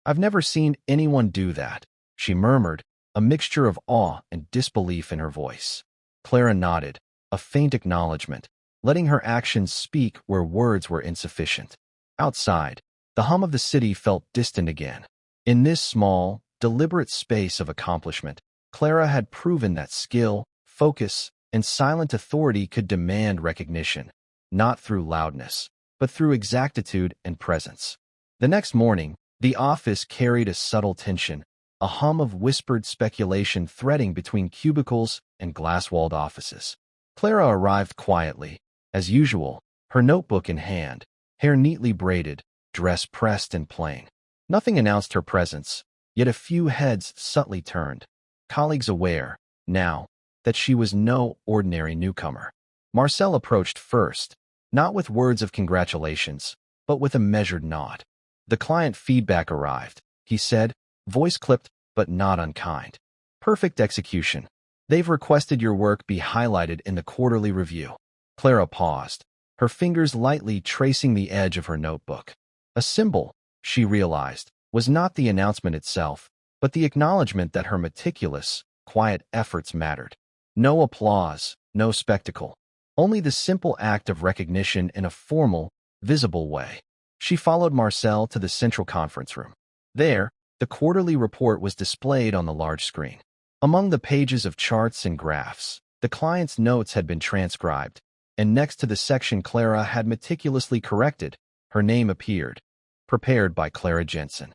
I've never seen anyone do that, she murmured, a mixture of awe and disbelief in her voice. Clara nodded, a faint acknowledgement, letting her actions speak where words were insufficient. Outside, the hum of the city felt distant again. In this small, deliberate space of accomplishment, Clara had proven that skill, focus, and silent authority could demand recognition, not through loudness, but through exactitude and presence. The next morning, the office carried a subtle tension, a hum of whispered speculation threading between cubicles and glass-walled offices. Clara arrived quietly, as usual, her notebook in hand, hair neatly braided, dress pressed and plain. Nothing announced her presence, yet a few heads subtly turned, colleagues aware, now, that she was no ordinary newcomer. Marcel approached first, not with words of congratulations, but with a measured nod. The client feedback arrived, he said, voice clipped but not unkind. Perfect execution. They've requested your work be highlighted in the quarterly review. Clara paused, her fingers lightly tracing the edge of her notebook. A symbol, she realized, was not the announcement itself, but the acknowledgement that her meticulous, quiet efforts mattered. No applause, no spectacle. Only the simple act of recognition in a formal, visible way. She followed Marcel to the central conference room. There, the quarterly report was displayed on the large screen. Among the pages of charts and graphs, the client's notes had been transcribed, and next to the section Clara had meticulously corrected, her name appeared, prepared by Clara Jensen.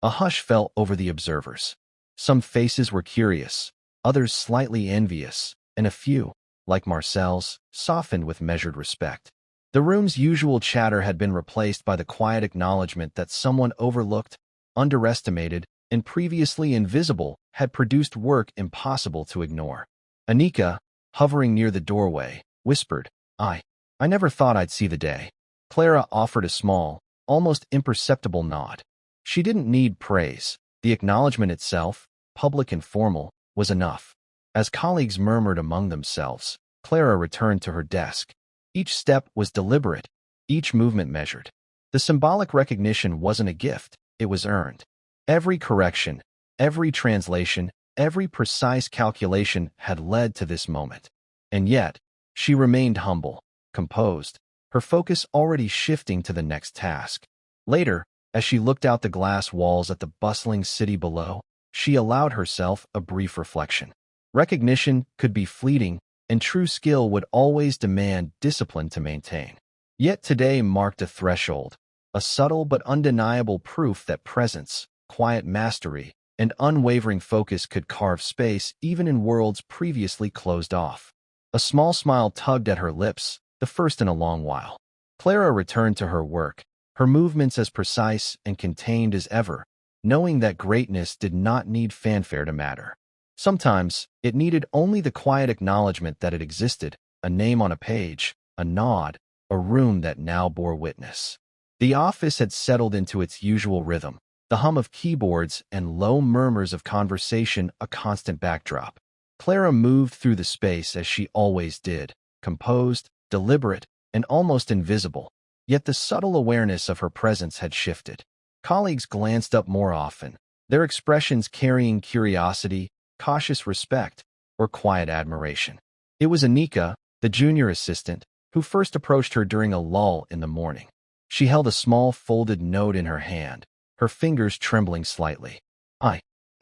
A hush fell over the observers. Some faces were curious, others slightly envious, and a few, like Marcel's, softened with measured respect. The room's usual chatter had been replaced by the quiet acknowledgement that someone overlooked, underestimated, and previously invisible had produced work impossible to ignore. Anika, hovering near the doorway, whispered, I never thought I'd see the day. Clara offered a small, almost imperceptible nod. She didn't need praise. The acknowledgement itself, public and formal, was enough. As colleagues murmured among themselves, Clara returned to her desk. Each step was deliberate, each movement measured. The symbolic recognition wasn't a gift, it was earned. Every correction, every translation, every precise calculation had led to this moment. And yet, she remained humble, composed, her focus already shifting to the next task. Later, as she looked out the glass walls at the bustling city below, she allowed herself a brief reflection. Recognition could be fleeting, and true skill would always demand discipline to maintain. Yet today marked a threshold, a subtle but undeniable proof that presence, quiet mastery, and unwavering focus could carve space even in worlds previously closed off. A small smile tugged at her lips, the first in a long while. Clara returned to her work, her movements as precise and contained as ever, knowing that greatness did not need fanfare to matter. Sometimes, it needed only the quiet acknowledgement that it existed, a name on a page, a nod, a room that now bore witness. The office had settled into its usual rhythm, the hum of keyboards and low murmurs of conversation a constant backdrop. Clara moved through the space as she always did, composed, deliberate, and almost invisible, yet the subtle awareness of her presence had shifted. Colleagues glanced up more often, their expressions carrying curiosity, cautious respect, or quiet admiration. It was Anika, the junior assistant, who first approached her during a lull in the morning. She held a small folded note in her hand, her fingers trembling slightly.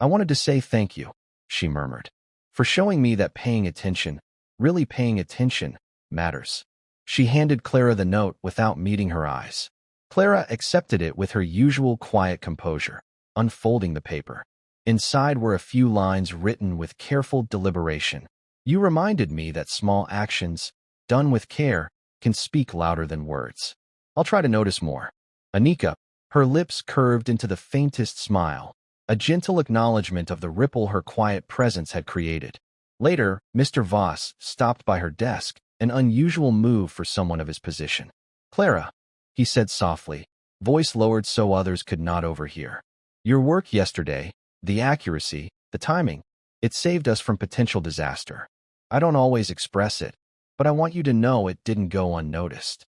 I wanted to say thank you, she murmured, for showing me that paying attention, really paying attention, matters. She handed Clara the note without meeting her eyes. Clara accepted it with her usual quiet composure, unfolding the paper. Inside were a few lines written with careful deliberation. You reminded me that small actions, done with care, can speak louder than words. I'll try to notice more. Anika, her lips curved into the faintest smile, a gentle acknowledgement of the ripple her quiet presence had created. Later, Mr. Voss stopped by her desk, an unusual move for someone of his position. Clara, he said softly, voice lowered so others could not overhear. Your work yesterday, The accuracy, the timing, it saved us from potential disaster. I don't always express it, but I want you to know it didn't go unnoticed."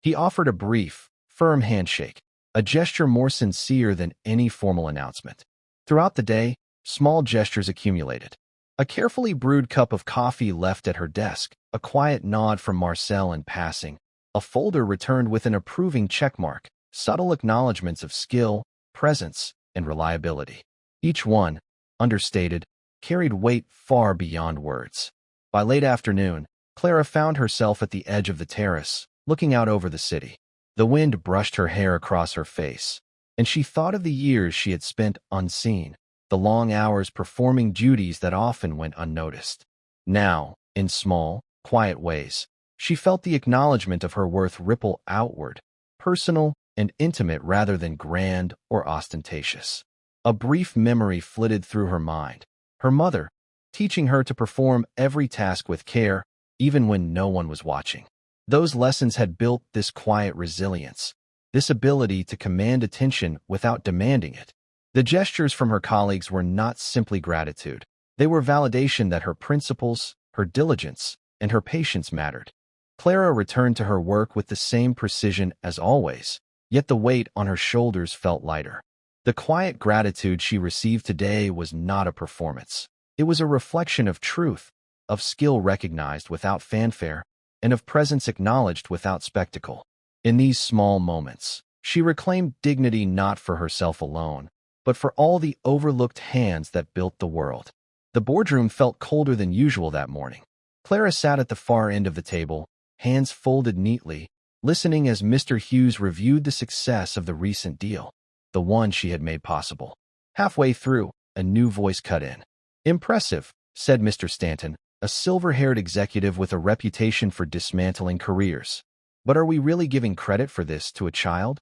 He offered a brief, firm handshake, a gesture more sincere than any formal announcement. Throughout the day, small gestures accumulated. A carefully brewed cup of coffee left at her desk, a quiet nod from Marcel in passing, a folder returned with an approving checkmark, subtle acknowledgments of skill, presence, and reliability. Each one, understated, carried weight far beyond words. By late afternoon, Clara found herself at the edge of the terrace, looking out over the city. The wind brushed her hair across her face, and she thought of the years she had spent unseen, the long hours performing duties that often went unnoticed. Now, in small, quiet ways, she felt the acknowledgement of her worth ripple outward, personal and intimate rather than grand or ostentatious. A brief memory flitted through her mind. Her mother, teaching her to perform every task with care, even when no one was watching. Those lessons had built this quiet resilience, this ability to command attention without demanding it. The gestures from her colleagues were not simply gratitude. They were validation that her principles, her diligence, and her patience mattered. Clara returned to her work with the same precision as always, yet the weight on her shoulders felt lighter. The quiet gratitude she received today was not a performance. It was a reflection of truth, of skill recognized without fanfare, and of presence acknowledged without spectacle. In these small moments, she reclaimed dignity not for herself alone, but for all the overlooked hands that built the world. The boardroom felt colder than usual that morning. Clara sat at the far end of the table, hands folded neatly, listening as Mr. Hughes reviewed the success of the recent deal, the one she had made possible. Halfway through, a new voice cut in. "Impressive," said Mr. Stanton, a silver-haired executive with a reputation for dismantling careers. "But are we really giving credit for this to a child?"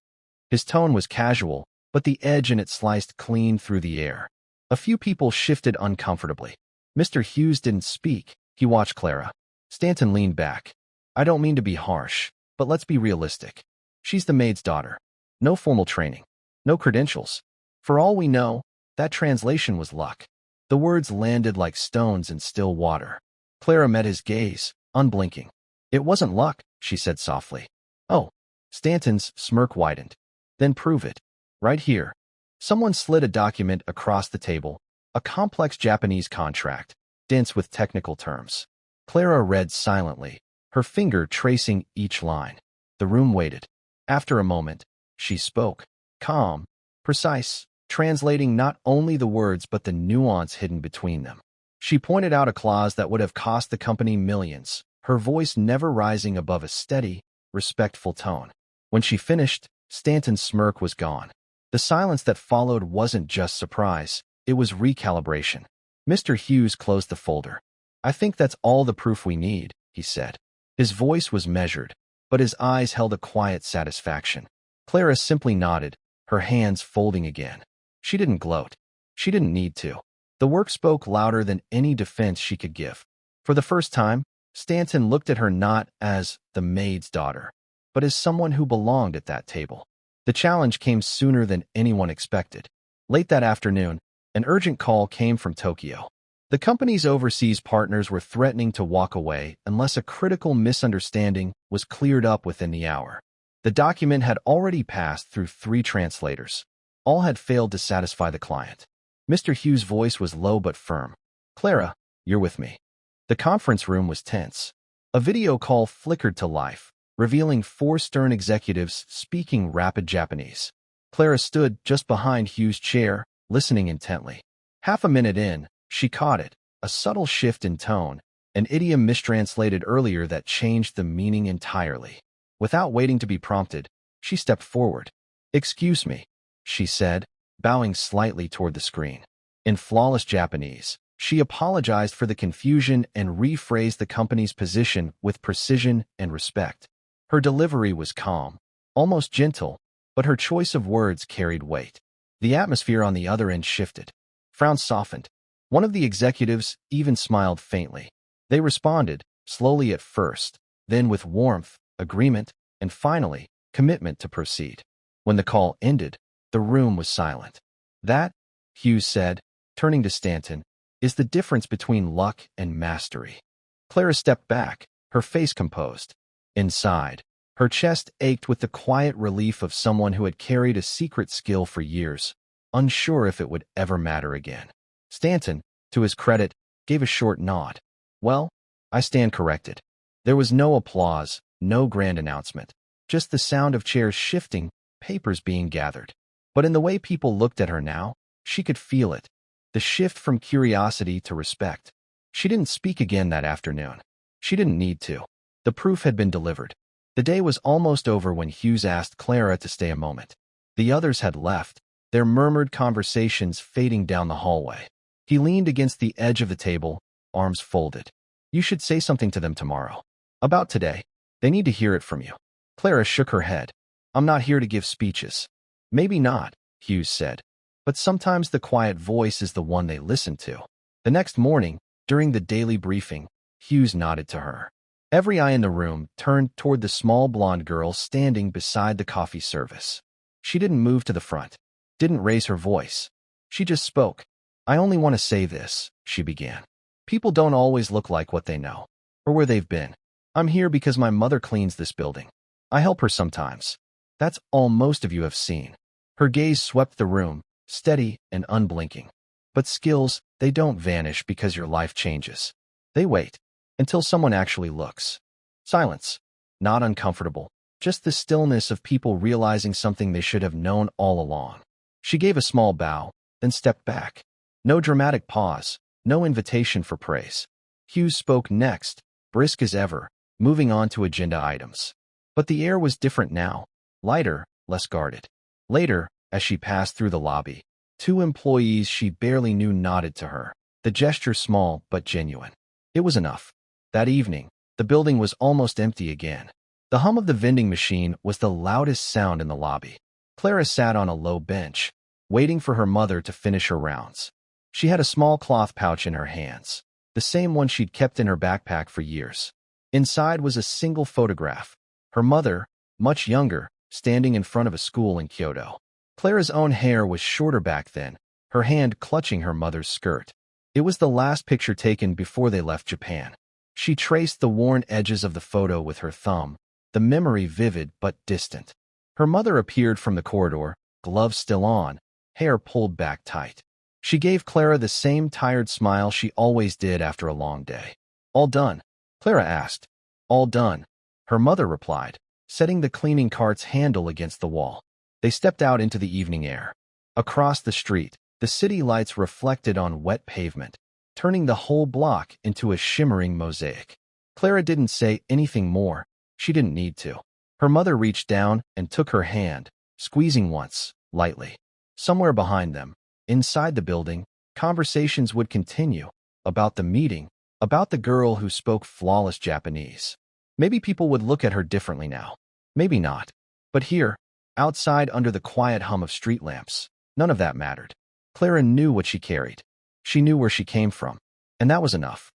His tone was casual, but the edge in it sliced clean through the air. A few people shifted uncomfortably. Mr. Hughes didn't speak. He watched Clara. Stanton leaned back. "I don't mean to be harsh, but let's be realistic. She's the maid's daughter. No formal training. No credentials. For all we know, that translation was luck." The words landed like stones in still water. Clara met his gaze, unblinking. "It wasn't luck," she said softly. "Oh." Stanton's smirk widened. "Then prove it. Right here." Someone slid a document across the table, a complex Japanese contract, dense with technical terms. Clara read silently, her finger tracing each line. The room waited. After a moment, she spoke, calm, precise, translating not only the words but the nuance hidden between them. She pointed out a clause that would have cost the company millions, her voice never rising above a steady, respectful tone. When she finished, Stanton's smirk was gone. The silence that followed wasn't just surprise, it was recalibration. Mr. Hughes closed the folder. "I think that's all the proof we need," he said. His voice was measured, but his eyes held a quiet satisfaction. Clara simply nodded, her hands folding again. She didn't gloat. She didn't need to. The work spoke louder than any defense she could give. For the first time, Stanton looked at her not as the maid's daughter, but as someone who belonged at that table. The challenge came sooner than anyone expected. Late that afternoon, an urgent call came from Tokyo. The company's overseas partners were threatening to walk away unless a critical misunderstanding was cleared up within the hour. The document had already passed through 3 translators. All had failed to satisfy the client. Mr. Hughes' voice was low but firm. "Clara, you're with me." The conference room was tense. A video call flickered to life, revealing 4 stern executives speaking rapid Japanese. Clara stood just behind Hughes' chair, listening intently. Half a minute in, she caught it, a subtle shift in tone, an idiom mistranslated earlier that changed the meaning entirely. Without waiting to be prompted, she stepped forward. "Excuse me," she said, bowing slightly toward the screen. In flawless Japanese, she apologized for the confusion and rephrased the company's position with precision and respect. Her delivery was calm, almost gentle, but her choice of words carried weight. The atmosphere on the other end shifted. Frowns softened. One of the executives even smiled faintly. They responded, slowly at first, then with warmth, agreement, and finally, commitment to proceed. When the call ended, the room was silent. "That," Hughes said, turning to Stanton, is the difference between luck and mastery. Clara stepped back, her face composed. Inside, her chest ached with the quiet relief of someone who had carried a secret skill for years, unsure if it would ever matter again. Stanton, to his credit, gave a short nod. Well, I stand corrected. There was no applause, no grand announcement, just the sound of chairs shifting, papers being gathered. But in the way people looked at her now, she could feel it, the shift from curiosity to respect. She didn't speak again that afternoon. She didn't need to. The proof had been delivered. The day was almost over when Hughes asked Clara to stay a moment. The others had left, their murmured conversations fading down the hallway. He leaned against the edge of the table, arms folded. You should say something to them tomorrow. About today. They need to hear it from you. Clara shook her head. I'm not here to give speeches. Maybe not, Hughes said. But sometimes the quiet voice is the one they listen to. The next morning, during the daily briefing, Hughes nodded to her. Every eye in the room turned toward the small blonde girl standing beside the coffee service. She didn't move to the front, didn't raise her voice. She just spoke. I only want to say this, she began. People don't always look like what they know, or where they've been. I'm here because my mother cleans this building. I help her sometimes. That's all most of you have seen. Her gaze swept the room, steady and unblinking. But skills, they don't vanish because your life changes. They wait until someone actually looks. Silence. Not uncomfortable, just the stillness of people realizing something they should have known all along. She gave a small bow, then stepped back. No dramatic pause, no invitation for praise. Hughes spoke next, brisk as ever, moving on to agenda items. But the air was different now, lighter, less guarded. Later, as she passed through the lobby, two employees she barely knew nodded to her, the gesture small but genuine. It was enough. That evening, the building was almost empty again. The hum of the vending machine was the loudest sound in the lobby. Clara sat on a low bench, waiting for her mother to finish her rounds. She had a small cloth pouch in her hands, the same one she'd kept in her backpack for years. Inside was a single photograph. Her mother, much younger, standing in front of a school in Kyoto. Clara's own hair was shorter back then, her hand clutching her mother's skirt. It was the last picture taken before they left Japan. She traced the worn edges of the photo with her thumb, the memory vivid but distant. Her mother appeared from the corridor, gloves still on, hair pulled back tight. She gave Clara the same tired smile she always did after a long day. All done? Clara asked. All done, her mother replied, setting the cleaning cart's handle against the wall. They stepped out into the evening air. Across the street, the city lights reflected on wet pavement, turning the whole block into a shimmering mosaic. Clara didn't say anything more. She didn't need to. Her mother reached down and took her hand, squeezing once, lightly. Somewhere behind them, inside the building, conversations would continue, about the meeting, about the girl who spoke flawless Japanese. Maybe people would look at her differently now. Maybe not. But here, outside under the quiet hum of street lamps, none of that mattered. Clara knew what she carried. She knew where she came from. And that was enough.